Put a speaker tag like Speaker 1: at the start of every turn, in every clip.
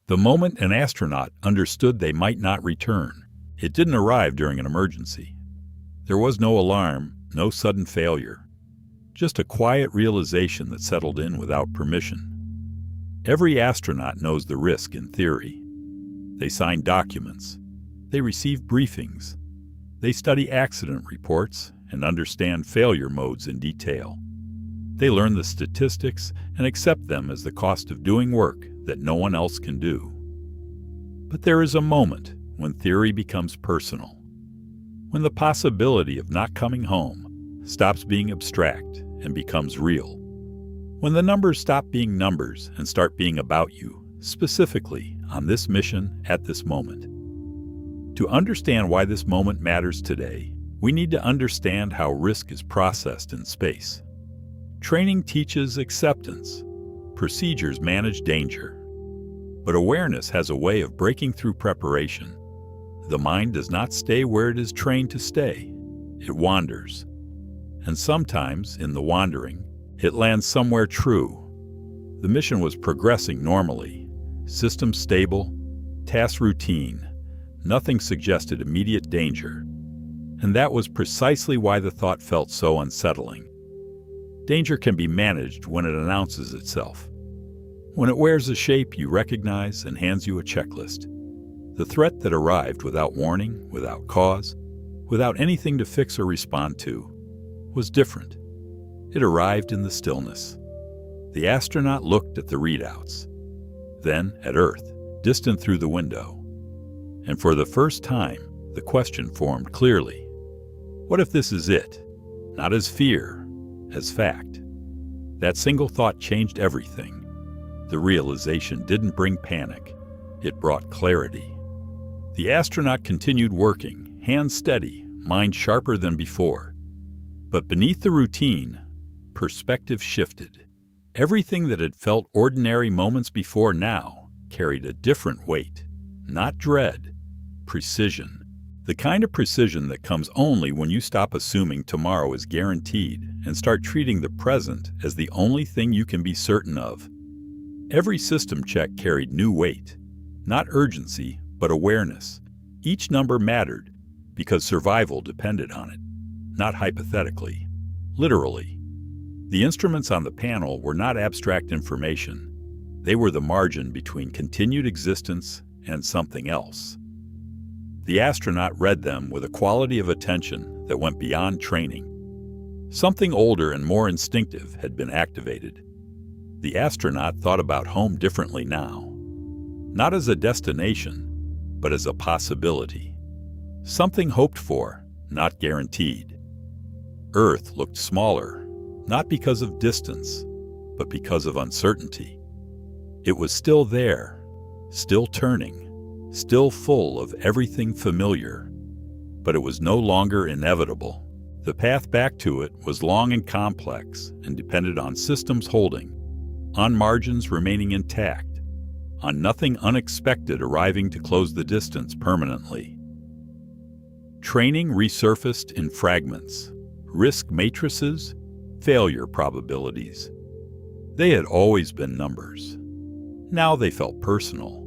Speaker 1: The moment an astronaut understood they might not return, it didn't arrive during an emergency. There was no alarm, no sudden failure, just a quiet realization that settled in without permission. Every astronaut knows the risk in theory. They sign documents. They receive briefings. They study accident reports and understand failure modes in detail. They learn the statistics and accept them as the cost of doing work that no one else can do. But there is a moment when theory becomes personal, when the possibility of not coming home stops being abstract and becomes real, when the numbers stop being numbers and start being about you, specifically on this mission at this moment. To understand why this moment matters today, we need to understand how risk is processed in space. Training teaches acceptance. Procedures manage danger. But awareness has a way of breaking through preparation. The mind does not stay where it is trained to stay. It wanders. And sometimes, in the wandering, it lands somewhere true. The mission was progressing normally. System stable, task routine. Nothing suggested immediate danger. And that was precisely why the thought felt so unsettling. Danger can be managed when it announces itself. When it wears a shape you recognize and hands you a checklist. The threat that arrived without warning, without cause, without anything to fix or respond to, was different. It arrived in the stillness. The astronaut looked at the readouts, then at Earth, distant through the window. And for the first time, the question formed clearly. What if this is it? Not as fear, as fact. That single thought changed everything. The realization didn't bring panic. It brought clarity. The astronaut continued working, hands steady, mind sharper than before. But beneath the routine, perspective shifted. Everything that had felt ordinary moments before now carried a different weight. Not dread, precision. The kind of precision that comes only when you stop assuming tomorrow is guaranteed and start treating the present as the only thing you can be certain of. Every system check carried new weight. Not urgency, but awareness. Each number mattered because survival depended on it. Not hypothetically, literally. The instruments on the panel were not abstract information. They were the margin between continued existence and something else. The astronaut read them with a quality of attention that went beyond training. Something older and more instinctive had been activated. The astronaut thought about home differently now. Not as a destination, but as a possibility. Something hoped for, not guaranteed. Earth looked smaller, not because of distance, but because of uncertainty. It was still there, still turning, still full of everything familiar, but it was no longer inevitable. The path back to it was long and complex and depended on systems holding, on margins remaining intact, on nothing unexpected arriving to close the distance permanently. Training resurfaced in fragments, risk matrices, failure probabilities. They had always been numbers. Now they felt personal.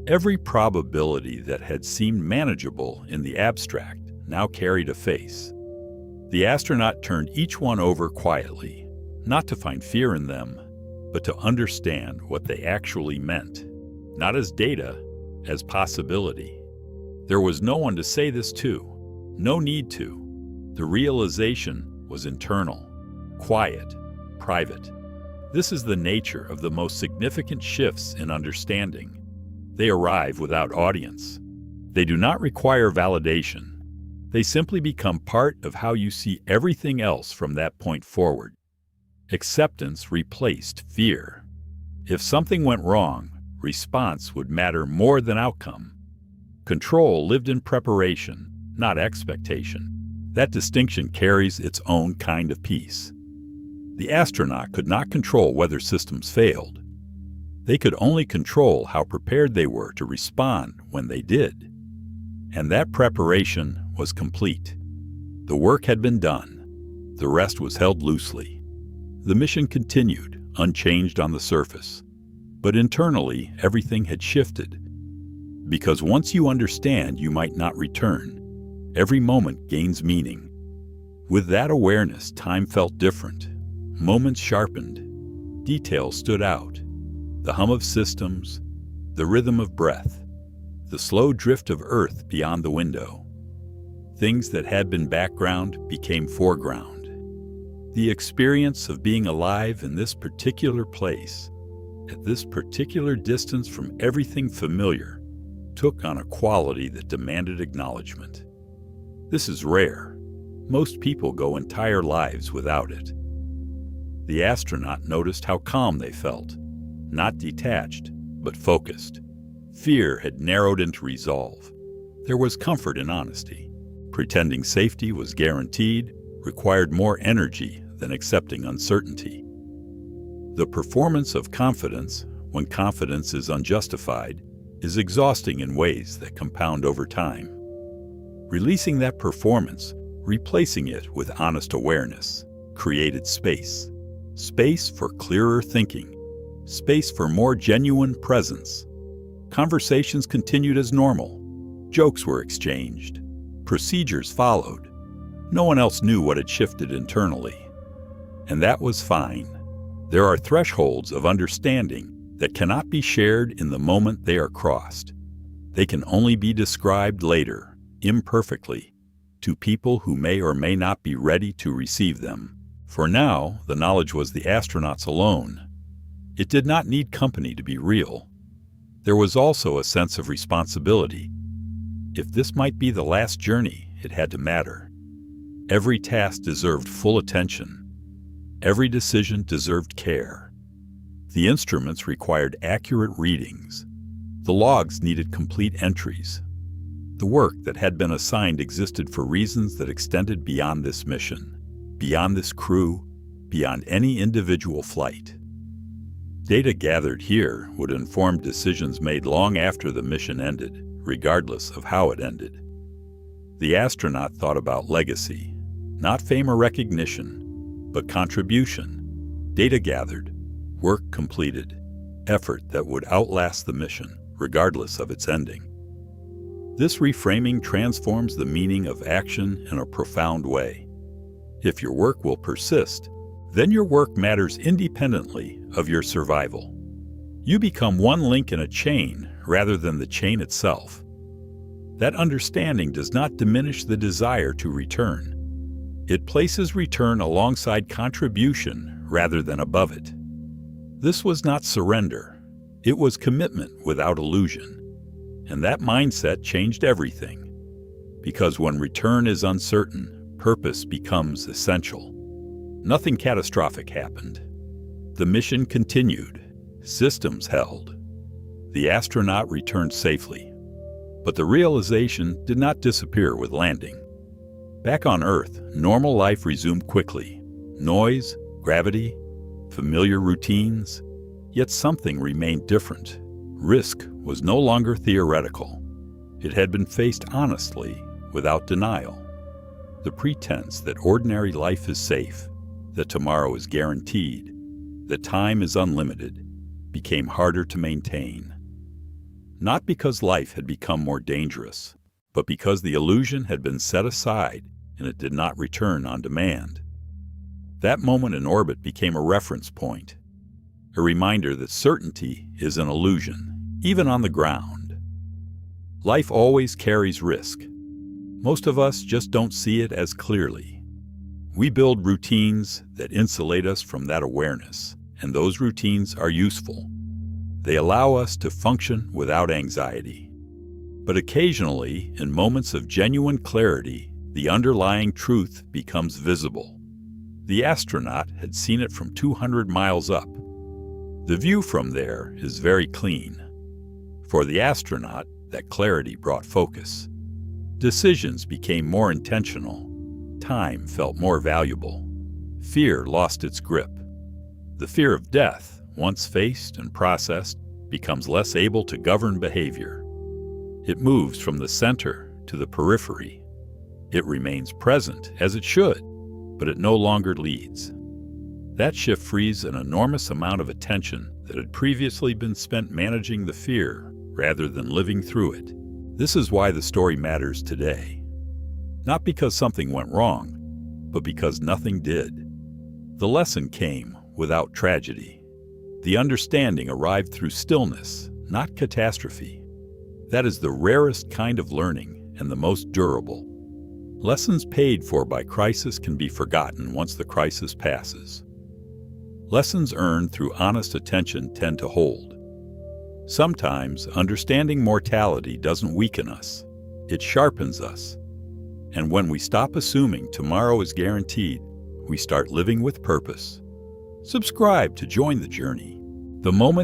Speaker 1: Every probability that had seemed manageable in the abstract now carried a face. The astronaut turned each one over quietly, not to find fear in them, but to understand what they actually meant, not as data, as possibility. There was no one to say this to, no need to. The realization was internal, quiet, private. This is the nature of the most significant shifts in understanding. They arrive without audience. They do not require validation. They simply become part of how you see everything else from that point forward. Acceptance replaced fear. If something went wrong, response would matter more than outcome. Control lived in preparation, not expectation. That distinction carries its own kind of peace. The astronaut could not control whether systems failed. They could only control how prepared they were to respond when they did. And that preparation was complete. The work had been done. The rest was held loosely. The mission continued, unchanged on the surface. But internally, everything had shifted. Because once you understand you might not return, every moment gains meaning. With that awareness, time felt different. Moments sharpened. Details stood out. The hum of systems, the rhythm of breath, the slow drift of earth beyond the window. Things that had been background became foreground. The experience of being alive in this particular place, at this particular distance from everything familiar, took on a quality that demanded acknowledgement. This is rare. Most people go entire lives without it. The astronaut noticed how calm they felt, not detached, but focused. Fear had narrowed into resolve. There was comfort in honesty. Pretending safety was guaranteed required more energy than accepting uncertainty. The performance of confidence, when confidence is unjustified, is exhausting in ways that compound over time. Releasing that performance, replacing it with honest awareness, created space. Space for clearer thinking. Space for more genuine presence. Conversations continued as normal. Jokes were exchanged. Procedures followed. No one else knew what had shifted internally. And that was fine. There are thresholds of understanding that cannot be shared in the moment they are crossed. They can only be described later, imperfectly, to people who may or may not be ready to receive them. For now, the knowledge was the astronaut's alone. It did not need company to be real. There was also a sense of responsibility. If this might be the last journey, it had to matter. Every task deserved full attention. Every decision deserved care. The instruments required accurate readings. The logs needed complete entries. The work that had been assigned existed for reasons that extended beyond this mission, beyond this crew, beyond any individual flight. Data gathered here would inform decisions made long after the mission ended, regardless of how it ended. The astronaut thought about legacy, not fame or recognition, but contribution. Data gathered, work completed, effort that would outlast the mission, regardless of its ending. This reframing transforms the meaning of action in a profound way. If your work will persist, then your work matters independently of your survival. You become one link in a chain rather than the chain itself. That understanding does not diminish the desire to return. It places return alongside contribution rather than above it. This was not surrender. It was commitment without illusion. And that mindset changed everything. Because when return is uncertain, purpose becomes essential. Nothing catastrophic happened. The mission continued. Systems held. The astronaut returned safely. But the realization did not disappear with landing. Back on Earth, normal life resumed quickly. Noise, gravity, familiar routines. Yet something remained different. Risk was no longer theoretical. It had been faced honestly, without denial. The pretense that ordinary life is safe, that tomorrow is guaranteed, that time is unlimited, became harder to maintain. Not because life had become more dangerous, but because the illusion had been set aside and it did not return on demand. That moment in orbit became a reference point, a reminder that certainty is an illusion, even on the ground. Life always carries risk. Most of us just don't see it as clearly. We build routines that insulate us from that awareness, and those routines are useful. They allow us to function without anxiety. But occasionally, in moments of genuine clarity, the underlying truth becomes visible. The astronaut had seen it from 200 miles up. The view from there is very clean. For the astronaut, that clarity brought focus. Decisions became more intentional. Time felt more valuable. Fear lost its grip. The fear of death, once faced and processed, becomes less able to govern behavior. It moves from the center to the periphery. It remains present, as it should, but it no longer leads. That shift frees an enormous amount of attention that had previously been spent managing the fear rather than living through it. This is why the story matters today. Not because something went wrong, but because nothing did. The lesson came without tragedy. The understanding arrived through stillness, not catastrophe. That is the rarest kind of learning and the most durable. Lessons paid for by crisis can be forgotten once the crisis passes. Lessons earned through honest attention tend to hold. Sometimes, understanding mortality doesn't weaken us. It sharpens us. And when we stop assuming tomorrow is guaranteed, we start living with purpose. Subscribe to join the journey. The moment